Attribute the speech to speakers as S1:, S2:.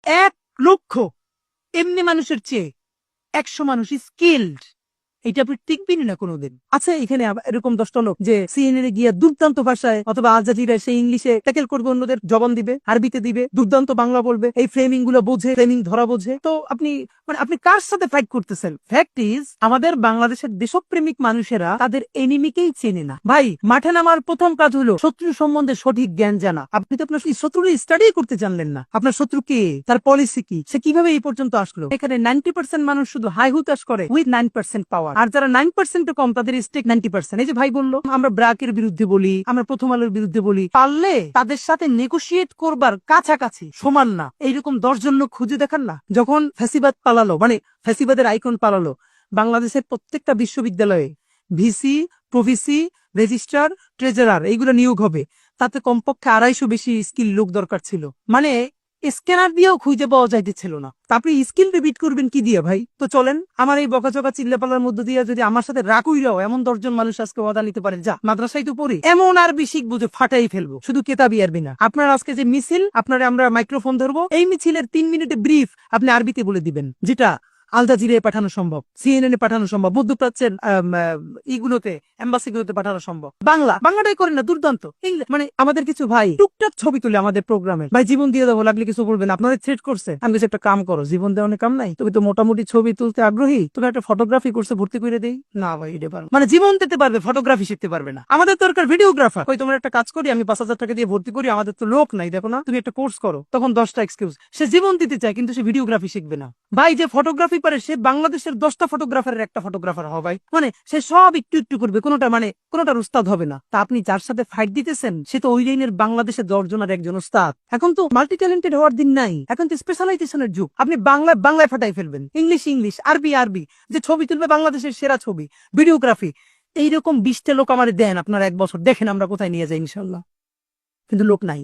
S1: 1 লক্ষ এমনি মানুষের চেয়ে 100 মানুষ স্কিল্ড, এটা আপনি টিকবেনই না কোনোদিন। আচ্ছা, এখানে এরকম 10টা লোক যে সিএনএন এ গিয়ে দুর্দান্ত ভাষায় অথবা আল জাজিরায় সেই ইংলিশে ট্যাকেল করবে, অন্যদের জবান দিবে, আরবিতে দিবে, দুর্দান্ত বাংলা বলবে, এই ফ্রেমিং গুলো বোঝে, ফ্রেমিং ধরা বোঝে। তো আপনি কার সাথে ফাইট করতেছেন? ফ্যাক্ট ইজ, আমাদের বাংলাদেশের দেশপ্রেমিক মানুষেরা তাদের এনিমিকেই চেনে না। ভাই, মাঠে নামার প্রথম কাজ হলো শত্রু সম্বন্ধে সঠিক জ্ঞান জানা। আপনি তো আপনার শত্রুর স্টাডি করতে জানলেন না। আপনার শত্রু কে, তার পলিসি কি, সে কিভাবে এই পর্যন্ত আসলো। এখানে 90% মানুষ শুধু হাই হুতাশ করে উইথ 9% পাওয়ার, আর যারা 9% কম তাদের স্টেক 90%। এই যে ভাই বললো আমরা ব্র্যাকের বিরুদ্ধে বলি, আমরা প্রথম আলোর বিরুদ্ধে বলি, পারলে তাদের সাথে নেগোশিয়েট করবার কাছাকাছি সমান না এইরকম 10 জন লোক খুঁজে দেখান না। যখন ফ্যাসিবাদ পালালো, মানে ফ্যাসিবাদের আইকন পালালো, বাংলাদেশের প্রত্যেকটা বিশ্ববিদ্যালয়ে ভিসি, প্রভিসি, রেজিস্ট্রার, ট্রেজারার এইগুলো নিয়োগ হবে। তাতে কমপক্ষে 250 বেশি স্কিল লোক দরকার ছিল। মানে স্ক্যানার দিয়েও খুঁজে পাওয়া যাইতেছিল না। তারপরে স্কিল রিপিট করবেন কি দিয়ে ভাই? তো চলেন, আমার এই বকাচকা চিল্লাপালার মধ্য দিয়ে যদি আমার সাথে রাকুইরাও এমন 10 জন মানুষ আজকে ওয়াদা নিতে পারেন, যা মাদ্রাসায় তো পড়ি, এমন আরবি শিখবো যে ফাটাই ফেলবো, শুধু কেতাবি আরবি না। আপনার আজকে যে মিছিল, আপনারা আমরা মাইক্রোফোন ধরবো, এই মিছিলের 3 মিনিটে ব্রিফ আপনি আরবিতে বলে দিবেন, যেটা আল জাজিরায় পাঠানো সম্ভব, সিএনএন এ পাঠানো সম্ভব, মধ্যপ্রাচ্যের ইগুলোতে, এম্বাসিগুলোতে পাঠানো সম্ভব। বাংলাটাই করেন না, দুর্দান্ত ইংলিশ। মানে আমাদের কিছু ভাই টুকটাক ছবি তুলে আমাদের প্রোগ্রামে, ভাই জীবন দিয়ে দেবো, লাগলে কিছু বলবেন, আপনাদের থ্রেট করছে। আমি কিছু একটা কাম করো, জীবন দেওয়ার কাম নাই, তুমি তো মোটামুটি ছবি তুলতে আগ্রহী, তুমি একটা ফটোগ্রাফি কোর্সে ভর্তি করে দেই না। ভাই এটা পারো মানে জীবন দিতে পারবে, ফটোগ্রাফি শিখতে পারবে না। আমাদের দরকার ভিডিওগ্রাফার। ওই তোমার একটা কাজ করি, আমি 5,000 টাকা দিয়ে ভর্তি করি, আমাদের তো লোক নাই, দেখো না, তুমি একটা কোর্স করো। তখন 10টা এক্সকিউজ। সে জীবন দিতে চায় কিন্তু সে ভিডিওগ্রাফি শিখবে না। ভাই যে ফটোগ্রাফি পারে সে বাংলাদেশের 10টা ফটোগ্রাফারের একটা ফটোগ্রাফার হবে ভাই। মানে সে সব একটু একটু করবে, কোনোটার উস্তাদ হবে না। তা আপনি যার সাথে ফাইট দিতেছেন সে তো ওই লাইনের বাংলাদেশের 10 জনের একজন উস্তাদ। এখন তো মাল্টি ট্যালেন্টেড হওয়ার দিন নাই, এখন তো স্পেশালাইজেশনের যুগ। আপনি বাংলায় ফাটাই ফেলবেন, ইংলিশ, আরবি, যে ছবি তুলবে বাংলাদেশের সেরা ছবি, ভিডিওগ্রাফি। এইরকম 20টা লোক আমার দেন, আপনার 1 বছর দেখেন আমরা কোথায় নিয়ে যাই ইনশাল্লাহ। কিন্তু লোক নাই।